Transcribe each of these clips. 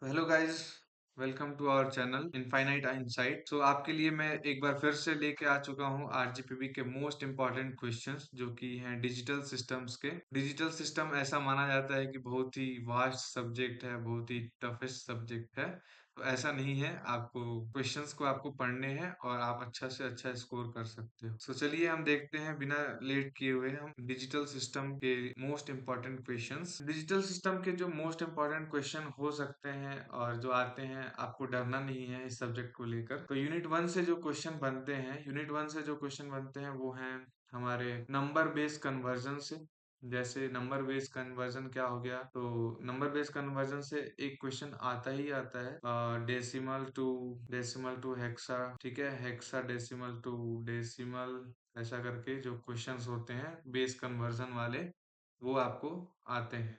Hello guys, welcome to our channel infinite insight. तो आपके लिए मैं एक बार फिर से लेके आ चुका हूँ आरजीपीवी के मोस्ट इम्पॉर्टेंट क्वेश्चंस जो कि हैं डिजिटल सिस्टम्स के। डिजिटल सिस्टम ऐसा माना जाता है कि बहुत ही वास्ट सब्जेक्ट है, बहुत ही टफेस्ट सब्जेक्ट है। तो ऐसा नहीं है, आपको क्वेश्चंस को आपको पढ़ने हैं और आप अच्छा से अच्छा स्कोर कर सकते हो। तो चलिए हम देखते हैं बिना लेट किए हुए हम डिजिटल सिस्टम के most important questions. Digital system के जो मोस्ट इम्पॉर्टेंट क्वेश्चन हो सकते हैं और जो आते हैं, आपको डरना नहीं है इस सब्जेक्ट को लेकर। तो यूनिट वन से जो क्वेश्चन बनते हैं वो हैं हमारे नंबर बेस कन्वर्जन से। जैसे नंबर बेस कन्वर्जन क्या हो गया, तो नंबर बेस कन्वर्जन से एक क्वेश्चन आता ही आता है, डेसिमल टू हेक्सा, ठीक है, हेक्सा डेसिमल टू डेसिमल, ऐसा करके जो क्वेश्चंस होते हैं बेस कन्वर्जन वाले वो आपको आते हैं।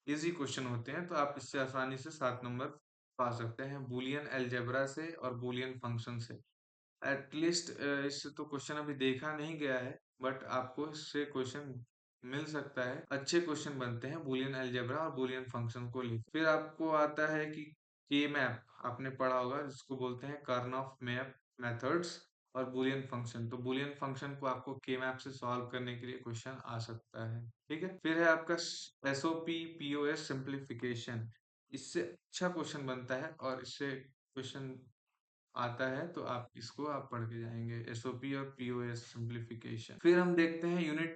इजी क्वेश्चन होते हैं, तो आप इससे आसानी से 7 नंबर पा सकते हैं बूलियन अलजेब्रा से और बूलियन फंक्शन से। एटलीस्ट इससे तो क्वेश्चन अभी देखा नहीं गया है, बट आपको इससे क्वेश्चन मिल सकता है। अच्छे क्वेश्चन बनते हैं बूलियन अलजेब्रा और बूलियन फंक्शन को लेकर। फिर आपको आता है कि के मैप आपने पढ़ा होगा, जिसको बोलते हैं कर्न ऑफ मैप मेथड्स और बूलियन फंक्शन। तो बूलियन फंक्शन को आपको के मैप से सॉल्व करने के लिए क्वेश्चन आ सकता है। ठीक है, फिर है आपका एसओपी पीओएस सिंप्लीफिकेशन। इससे अच्छा क्वेश्चन बनता है और इससे क्वेश्चन आता है, तो आप पढ़ के जाएंगे एसओपी और पीओएस सिंप्लीफिकेशन। फिर हम देखते हैं यूनिट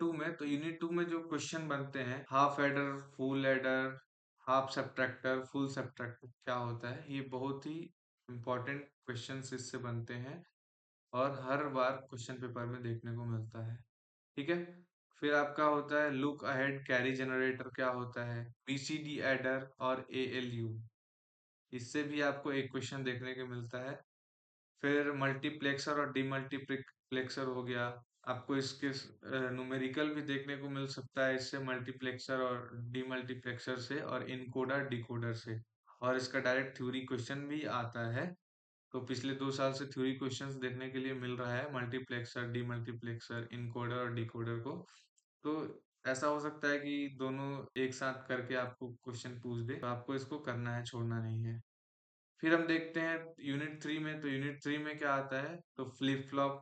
टू में जो क्वेश्चन बनते हैं half adder, full adder, half subtractor, full subtractor क्या होता है, ये बहुत ही इंपॉर्टेंट क्वेश्चंस इससे बनते हैं और हर बार क्वेश्चन पेपर में देखने को मिलता है। ठीक है, फिर आपका होता है लुक अहेड कैरी जनरेटर क्या होता है, बीसीडी एडर और एएलयू, इससे भी आपको एक क्वेश्चन देखने को मिलता है। फिर मल्टीप्लेक्सर और डीमल्टीप्लेक्सर हो गया, आपको इसके न्यूमेरिकल भी देखने को मिल सकता है इससे, मल्टीप्लेक्सर और डीमल्टीप्लेक्सर से और इनकोडर डिकोडर से। और इसका डायरेक्ट थ्योरी क्वेश्चन भी आता है। तो पिछले 2 साल से थ्योरी क्वेश्चंस देखने के लिए मिल रहा है मल्टीप्लेक्सर, डीमल्टीप्लेक्सर, इनकोडर और डिकोडर को। तो ऐसा हो सकता है कि दोनों एक साथ करके आपको क्वेश्चन पूछ दे, तो आपको इसको करना है, छोड़ना नहीं है। फिर हम देखते हैं यूनिट थ्री में क्या आता है, तो फ्लिप फ्लॉप,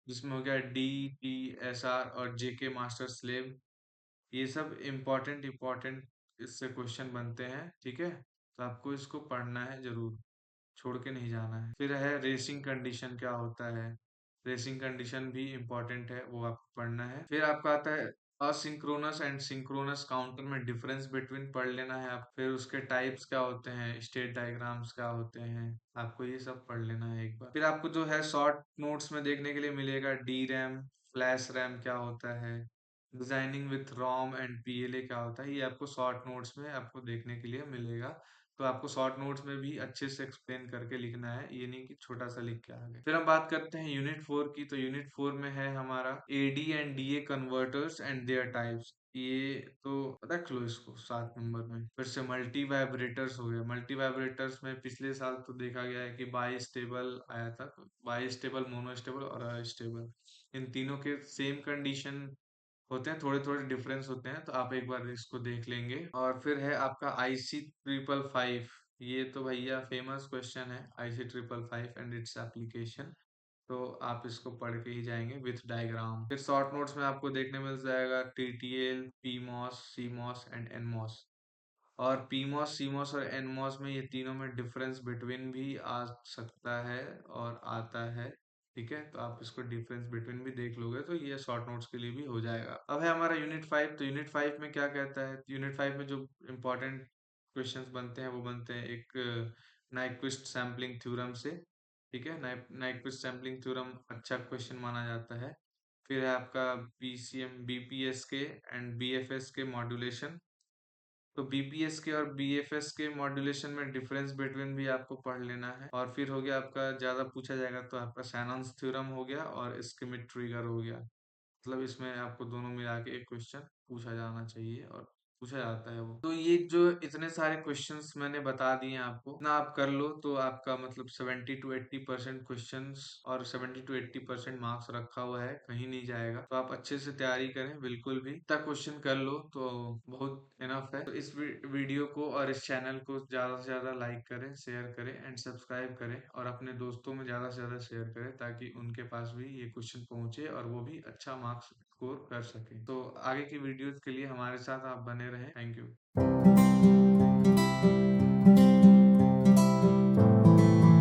जिसमें हो गया डी, टी, एस आर और जेके मास्टर स्लेव। ये सब इम्पोर्टेंट इससे क्वेश्चन बनते हैं। ठीक है, तो आपको इसको पढ़ना है जरूर, छोड़ के नहीं जाना है। फिर है रेसिंग कंडीशन क्या होता है, रेसिंग कंडीशन भी इम्पोर्टेंट है, वो आपको पढ़ना है। फिर आपका आता है असिंक्रोनस एंड सिंक्रोनस काउंटर में डिफरेंस बिटवीन पढ़ लेना है आप। फिर उसके टाइप्स क्या होते हैं, स्टेट डायग्राम्स क्या होते हैं, आपको ये सब पढ़ लेना है एक बार। फिर आपको जो है शॉर्ट नोट्स में देखने के लिए मिलेगा डी रैम, फ्लैश रैम क्या होता है, designing with ROM and PLA क्या होता है, ये आपको शॉर्ट नोट्स में आपको देखने के लिए मिलेगा। तो आपको शॉर्ट नोट्स में भी अच्छे से एक्सप्लेन करके लिखना है, ये नहीं कि छोटा सा लिख के आ गए। फिर हम बात करते हैं यूनिट 4 की। तो यूनिट 4 में है हमारा AD and DA converters and their types, ये तो रख लो इसको 7 नंबर में। फिर से मल्टी वाइब्रेटर्स हो गए। मल्टी वाइब्रेटर्स में पिछले साल तो देखा गया है कि बाई स्टेबल आया था, बाई स्टेबल, मोनो स्टेबल और अस्टेबल, इन तीनों के सेम कंडीशन होते हैं, थोड़े थोड़े डिफरेंस होते हैं, तो आप एक बार इसको देख लेंगे। और फिर है आपका आईसी 555, ये तो भैया फेमस क्वेश्चन है, आईसी 555 एंड इट्स एप्लीकेशन। तो आप इसको पढ़ के ही जाएंगे विथ डायग्राम। फिर शॉर्ट नोट्स में आपको देखने मिल जाएगा TTL, PMOS, CMOS and NMOS. और पीमॉस, सीमॉस और एनमॉस में ये तीनों में डिफरेंस बिटवीन भी आ सकता है और आता है। ठीक है, तो आप इसको डिफरेंस बिटवीन भी देख लोगे तो ये शॉर्ट नोट्स के लिए भी हो जाएगा। अब है हमारा यूनिट 5। तो यूनिट 5 में क्या कहता है, यूनिट 5 में जो इम्पोर्टेंट क्वेश्चंस बनते हैं वो बनते हैं एक नाइक्विस्ट सैम्पलिंग थ्योरम से। ठीक है, नाइक्विस्ट सैम्पलिंग थ्योरम अच्छा क्वेश्चन माना जाता है। फिर है आपका बीसीएम, बीपीएस के एंड बीएफएस के मॉड्यूलेशन। तो बीपीएस के और बीएफएस के मॉड्यूलेशन में डिफरेंस बिटवीन भी आपको पढ़ लेना है। और फिर हो गया आपका, ज्यादा पूछा जाएगा तो आपका शैनॉन्स थ्योरम हो गया और स्किमिट ट्रिगर हो गया। मतलब इसमें आपको दोनों मिला के एक क्वेश्चन पूछा जाना चाहिए और पूछा जाता है वो। तो ये जो इतने सारे क्वेश्चंस मैंने बता दिए आपको, ना आप कर लो तो आपका मतलब 70 to 80% क्वेश्चंस और 70 to 80% मार्क्स रखा हुआ है, कहीं नहीं जाएगा। तो आप अच्छे से तैयारी करें, बिल्कुल भी इतना क्वेश्चन कर लो तो बहुत इनफ है। तो इस वीडियो को और इस चैनल को ज्यादा से ज्यादा लाइक करें, शेयर करें एंड सब्सक्राइब करें, और अपने दोस्तों में ज्यादा से ज्यादा शेयर करें ताकि उनके पास भी ये क्वेश्चन पहुंचे और वो भी अच्छा मार्क्स स्कोर कर सके। तो आगे की वीडियोस के लिए हमारे साथ आप बने रहें। Thank you.